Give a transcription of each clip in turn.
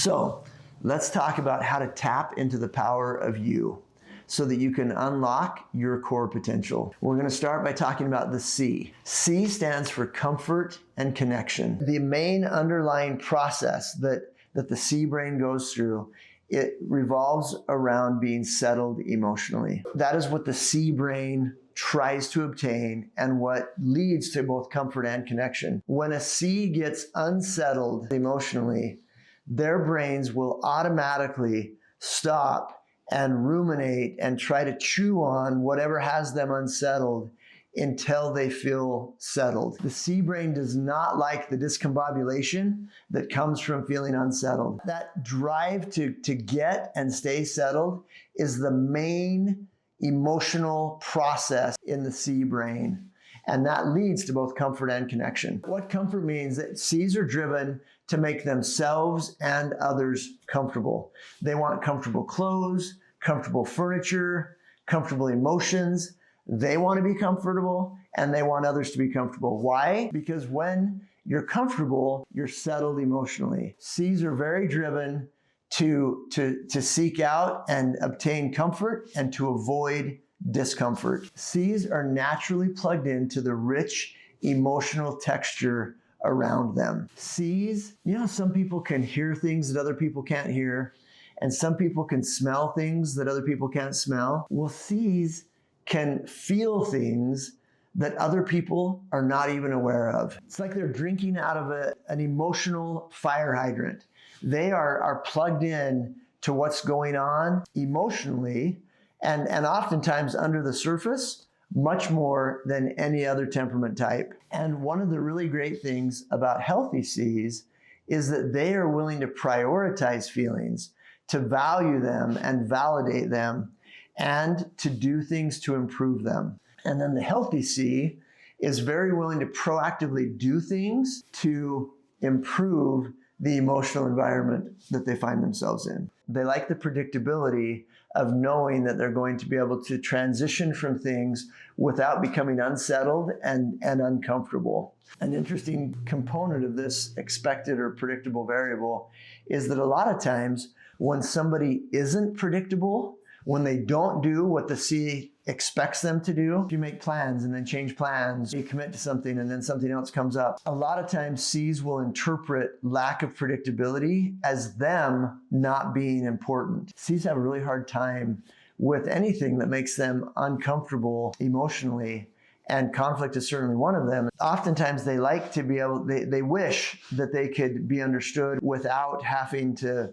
So let's talk about how to tap into the power of you so that you can unlock your core potential. We're going to start by talking about the C. C stands for comfort and connection. The main underlying process that the C brain goes through, it revolves around being settled emotionally. That is what the C brain tries to obtain and what leads to both comfort and connection. When a C gets unsettled emotionally, their brains will automatically stop and ruminate and try to chew on whatever has them unsettled until they feel settled. The C brain does not like the discombobulation that comes from feeling unsettled. That drive to get and stay settled is the main emotional process in the C brain. And that leads to both comfort and connection. What comfort means that C's are driven to make themselves and others comfortable. They want comfortable clothes, comfortable furniture, comfortable emotions. They want to be comfortable and they want others to be comfortable. Why? Because when you're comfortable, you're settled emotionally. C's are very driven to seek out and obtain comfort and to avoid discomfort. C's are naturally plugged into the rich emotional texture around them. C's, some people can hear things that other people can't hear, and some people can smell things that other people can't smell. Well, C's can feel things that other people are not even aware of. It's like they're drinking out of an emotional fire hydrant. They are plugged in to what's going on emotionally, and oftentimes under the surface, much more than any other temperament type. And one of the really great things about healthy C's is that they are willing to prioritize feelings, to value them and validate them, and to do things to improve them. And then the healthy C is very willing to proactively do things to improve the emotional environment that they find themselves in. They like the predictability of knowing that they're going to be able to transition from things without becoming unsettled and uncomfortable. An interesting component of this expected or predictable variable is that a lot of times when somebody isn't predictable, when they don't do what the C expects them to do, you make plans and then change plans, you commit to something and then something else comes up. A lot of times C's will interpret lack of predictability as them not being important. C's have a really hard time with anything that makes them uncomfortable emotionally, and conflict is certainly one of them. Oftentimes they like to be able, they wish that they could be understood without having to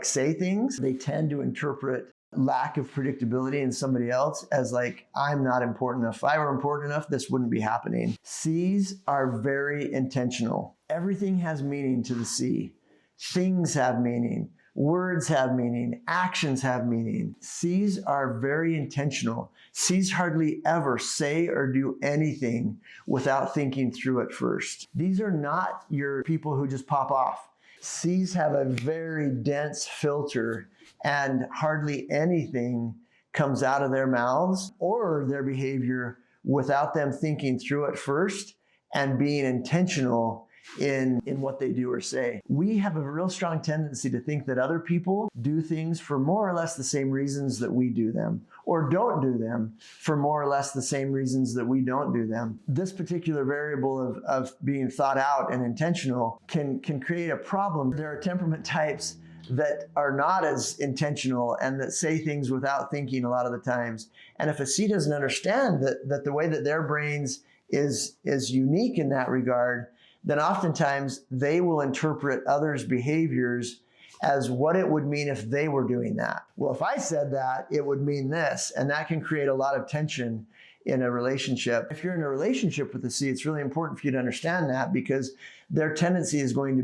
say things. They tend to interpret lack of predictability in somebody else as like, I'm not important enough. If I were important enough, this wouldn't be happening. C's are very intentional. Everything has meaning to the C. Things have meaning. Words have meaning. Actions have meaning. C's are very intentional. C's hardly ever say or do anything without thinking through it first. These are not your people who just pop off. C's have a very dense filter, and hardly anything comes out of their mouths or their behavior without them thinking through it first and being intentional in what they do or say. We have a real strong tendency to think that other people do things for more or less the same reasons that we do them, or don't do them for more or less the same reasons that we don't do them. This particular variable of being thought out and intentional can create a problem. There are temperament types that are not as intentional and that say things without thinking a lot of the times. And if a C doesn't understand that the way that their brains is unique in that regard, then oftentimes they will interpret others' behaviors as what it would mean if they were doing that. Well, if I said that, it would mean this, and that can create a lot of tension in a relationship. If you're in a relationship with a C, it's really important for you to understand that, because their tendency is going to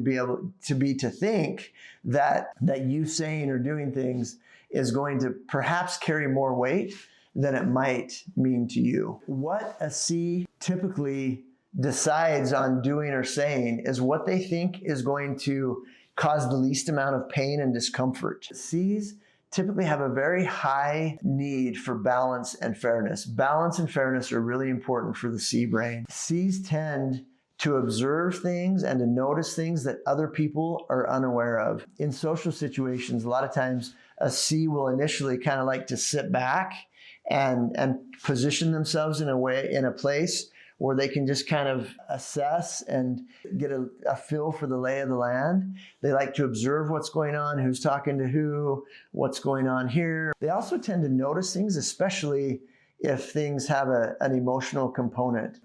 be to think that you saying or doing things is going to perhaps carry more weight than it might mean to you. What a C typically decides on doing or saying is what they think is going to cause the least amount of pain and discomfort. C's typically have a very high need for balance and fairness. Balance and fairness are really important for the C brain. C's tend to observe things and to notice things that other people are unaware of. In social situations, a lot of times a C will initially kind of like to sit back and position themselves in a place where they can just kind of assess and get a feel for the lay of the land. They like to observe what's going on, who's talking to who, what's going on here. They also tend to notice things, especially if things have an emotional component.